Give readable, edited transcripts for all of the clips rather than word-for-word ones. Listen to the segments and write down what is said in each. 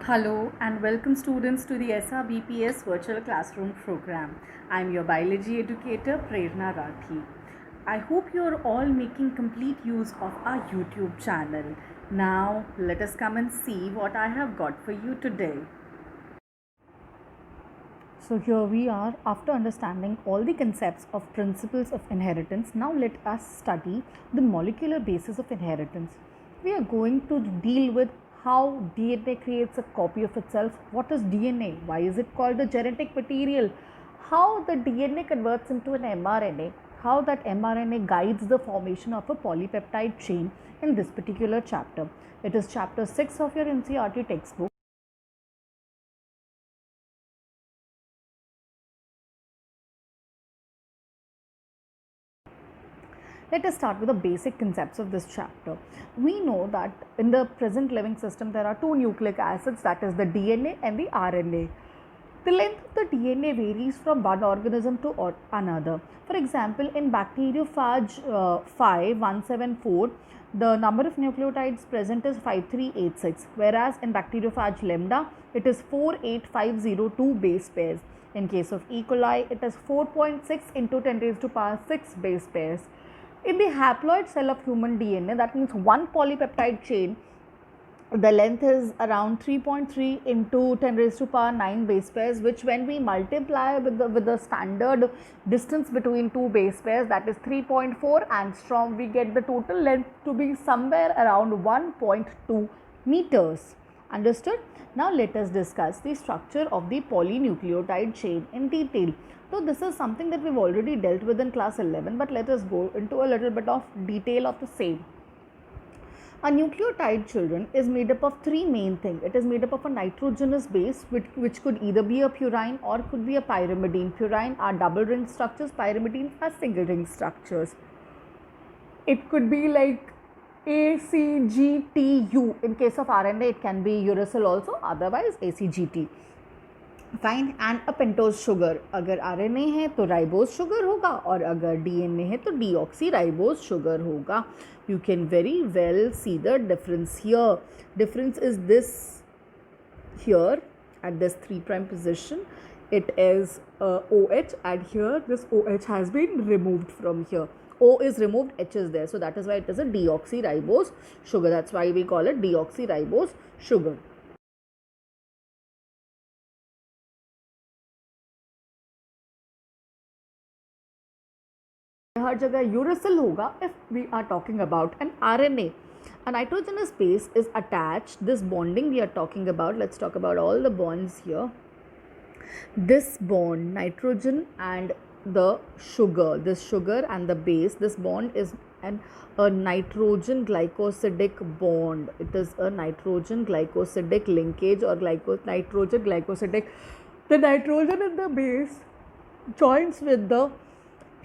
Hello and welcome students to the SRBPS virtual classroom program. I am your biology educator Prerna Rathi. I hope you are all making complete use of our YouTube channel. Now let us come and see what I have got for you today. So here we are. After understanding all the concepts of principles of inheritance, now let us study the molecular basis of inheritance. We are going to deal with how DNA creates a copy of itself. What is DNA? Why is it called the genetic material? How the DNA converts into an mRNA, how that mRNA guides the formation of a polypeptide chain in this particular chapter. It is chapter 6 of your NCERT textbook. Let us start with the basic concepts of this chapter. We know that in the present living system there are two nucleic acids, that is the DNA and the RNA. The length of the DNA varies from one organism to another. For example, in bacteriophage 5174, the number of nucleotides present is 5386, whereas in bacteriophage lambda, it is 48502 base pairs. In case of E. coli, it is 4.6 into 10 raised to power 6 base pairs. In the haploid cell of human DNA, that means one polypeptide chain, the length is around 3.3 into 10 raised to power 9 base pairs, which when we multiply with the standard distance between two base pairs, that is 3.4 angstrom, we get the total length to be somewhere around 1.2 meters. Understood? Now let us discuss the structure of the polynucleotide chain in detail. So this is something that we've already dealt with in class 11, but let us go into a little bit of detail of the same. A nucleotide, children, is made up of three main things. It is made up of a nitrogenous base, which could either be a purine or could be a pyrimidine. Purine are double ring structures, pyrimidines are single ring structures. It could be like ACGTU. In case of RNA, it can be uracil also, otherwise ACGT. Fine and a pentose sugar. अगर RNA है तो ribose sugar होगा और अगर DNA है तो deoxy ribose sugar होगा. You can very well see the difference here. Difference is this here at this 3' position. It is OH, and here this OH has been removed from here. O is removed, H is there, so that is why it is a deoxyribose sugar. That's why we call it deoxyribose sugar. हर जगह uracil होगा if we are talking about an RNA. A nitrogenous base is attached. This bonding we are talking about, let's talk about all the bonds here. This bond, nitrogen and the sugar, this sugar and the base, this bond is a nitrogen glycosidic bond. It is a nitrogen glycosidic linkage or nitrogen glycosidic. The nitrogen in the base joins with the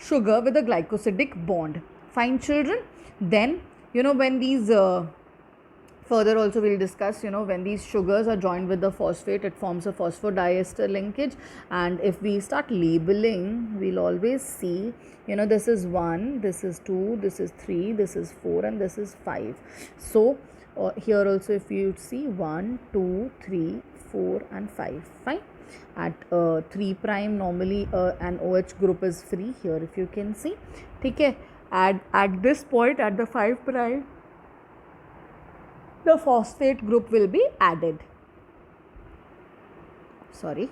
sugar with a glycosidic bond. Fine, children. Then when these further also we'll discuss, when these sugars are joined with the phosphate, it forms a phosphodiester linkage. And if we start labeling, we'll always see, this is 1, this is 2, this is 3, this is 4, and this is 5. So here also if you see 1, 2, 3, 4 and 5. Fine. At 3' normally an OH group is free. Here if you can see, okay, at this point at the 5', the phosphate group will be added. Sorry.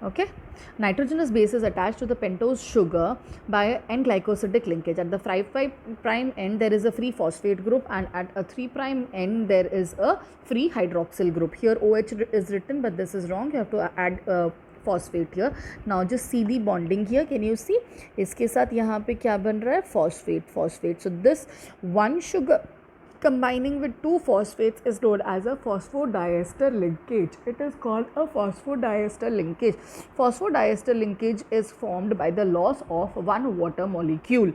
Okay, nitrogenous base is attached to the pentose sugar by an glycosidic linkage. At the 5' end there is a free phosphate group, and at a 3' end there is a free hydroxyl group. Here OH is written, but this is wrong. You have to add phosphate here. Now just see the bonding here. Can you see? इसके साथ यहाँ पे क्या बन रहा है? Phosphate. So this one sugar combining with two phosphates is known as a phosphodiester linkage. It is called a phosphodiester linkage. Phosphodiester linkage is formed by the loss of one water molecule.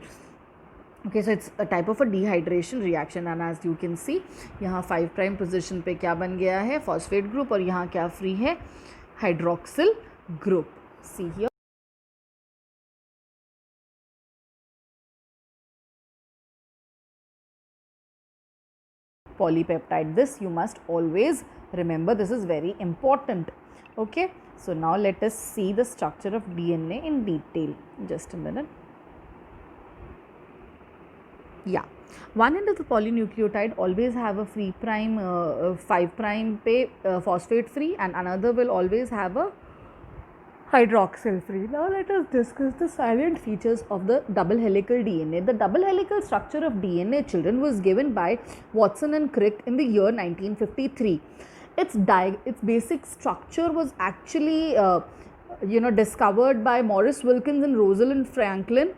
Okay, so it's a type of a dehydration reaction, and as you can see, यहाँ 5' position पे क्या बन गया है? Phosphate group, और यहाँ क्या free है? Hydroxyl group. See here. polypeptide. This you must always remember. This is very important. Okay, so now let us see the structure of DNA in detail. Just a minute. Yeah, one end of the polynucleotide always have a free prime 5 prime पे phosphate free, and another will always have a hydroxyl free. Now let us discuss the salient features of the double helical DNA. The double helical structure of DNA, children, was given by Watson and Crick in the year 1953. Its basic structure was actually discovered by Maurice Wilkins and Rosalind Franklin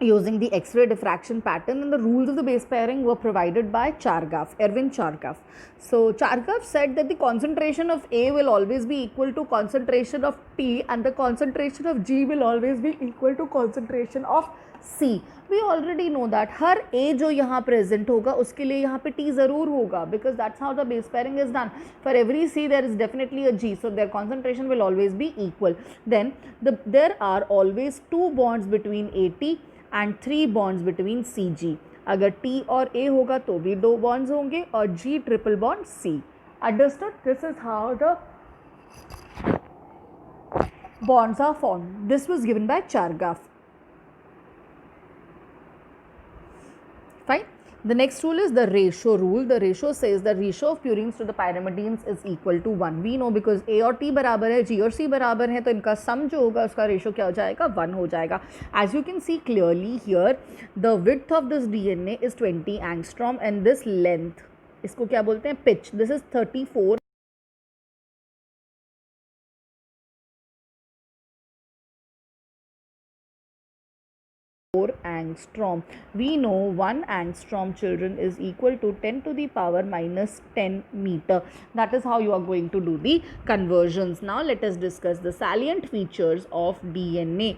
using the X-ray diffraction pattern, and the rules of the base pairing were provided by Chargaff, Erwin Chargaff. So Chargaff said that the concentration of A will always be equal to concentration of T, and the concentration of G will always be equal to concentration of C. We already know that her A जो यहाँ present होगा उसके लिए यहाँ पे T ज़रूर होगा, because that's how the base pairing is done. For every C there is definitely a G, so their concentration will always be equal. Then there are always 2 bonds between AT and 3 bonds between CG. अगर T और A होगा तो भी 2 bonds होंगे, और G triple bond C. Understood? This is how the bonds are formed. This was given by Chargaff. Fine. The next rule is the ratio rule. The ratio says the ratio of purines to the pyrimidines is equal to 1. We know because A और T बराबर है, G और C बराबर है, तो इनका sum जो होगा उसका ratio क्या हो जाएगा? 1 हो जाएगा. As you can see clearly here, the width of this DNA is 20 angstrom, and this length, इसको क्या बोलते हैं? Pitch. This is 34 angstrom. We know 1 angstrom, children, is equal to 10 to the power minus 10 meter. That is how you are going to do the conversions. Now let us discuss the salient features of DNA.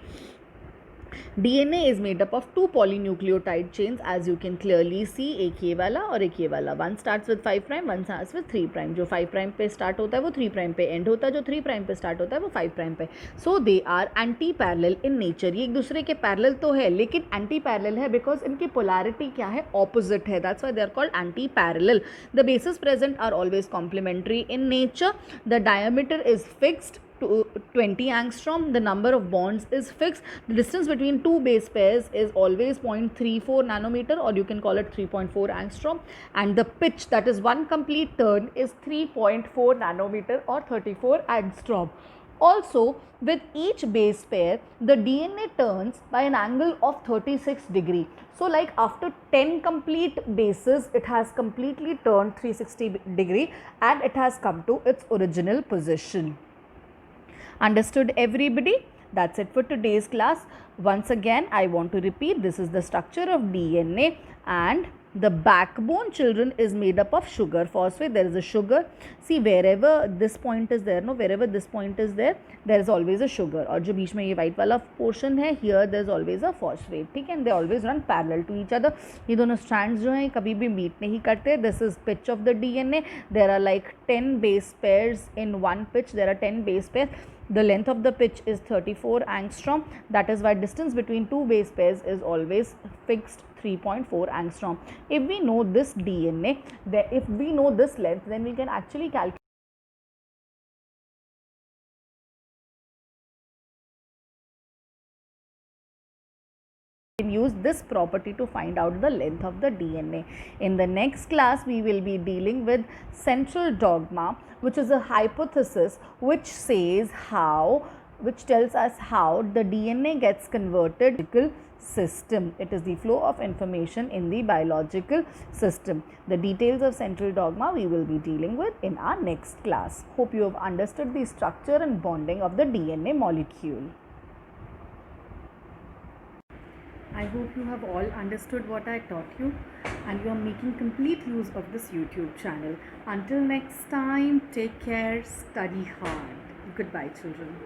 DNA is made up of 2 polynucleotide chains, as you can clearly see, एक ये वाला और एक ये वाला. One starts with 5 prime, one starts with 3 prime. जो 5 prime पे start होता है वो 3 prime पे end होता है, जो 3 prime पे start होता है वो 5 prime पे. So they are anti-parallel in nature. ये एक दूसरे के parallel तो है, लेकिन anti-parallel है because इनकी polarity क्या है? Opposite है. That's why they are called anti-parallel. The bases present are always complementary in nature. The diameter is fixed to 20 angstrom. The number of bonds is fixed. The distance between 2 base pairs is always 0.34 nanometer, or you can call it 3.4 angstrom, and the pitch, that is 1 complete turn, is 3.4 nanometer or 34 angstrom. Also, with each base pair, the DNA turns by an angle of 36 degree. So like after 10 complete bases, it has completely turned 360 degree and it has come to its original position. Understood, everybody? That's it for today's class. Once again, I want to repeat, this is the structure of DNA, and the backbone, children, is made up of sugar phosphate. There is a sugar. See, wherever this point is there, wherever this point is there, there is always a sugar. और जो बीच में ये white वाला portion है, here there is always a phosphate. ठीक है, and they always run parallel to each other. ये दोनों strands जो हैं कभी भी meet नहीं करते. This is pitch of the DNA. There are like 10 base pairs in one pitch. There are 10 base pairs. The length of the pitch is 34 angstrom. That is why distance between 2 base pairs is always fixed 3.4 angstrom. If we know this DNA, if we know this length, then we can actually calculate use this property to find out the length of the DNA. In the next class, we will be dealing with central dogma, which is a hypothesis which tells us how the DNA gets converted system. It is the flow of information in the biological system. The details of central dogma we will be dealing with in our next class. Hope you have understood the structure and bonding of the DNA molecule. I hope you have all understood what I taught you and you are making complete use of this YouTube channel. Until next time, take care, study hard. Goodbye, children.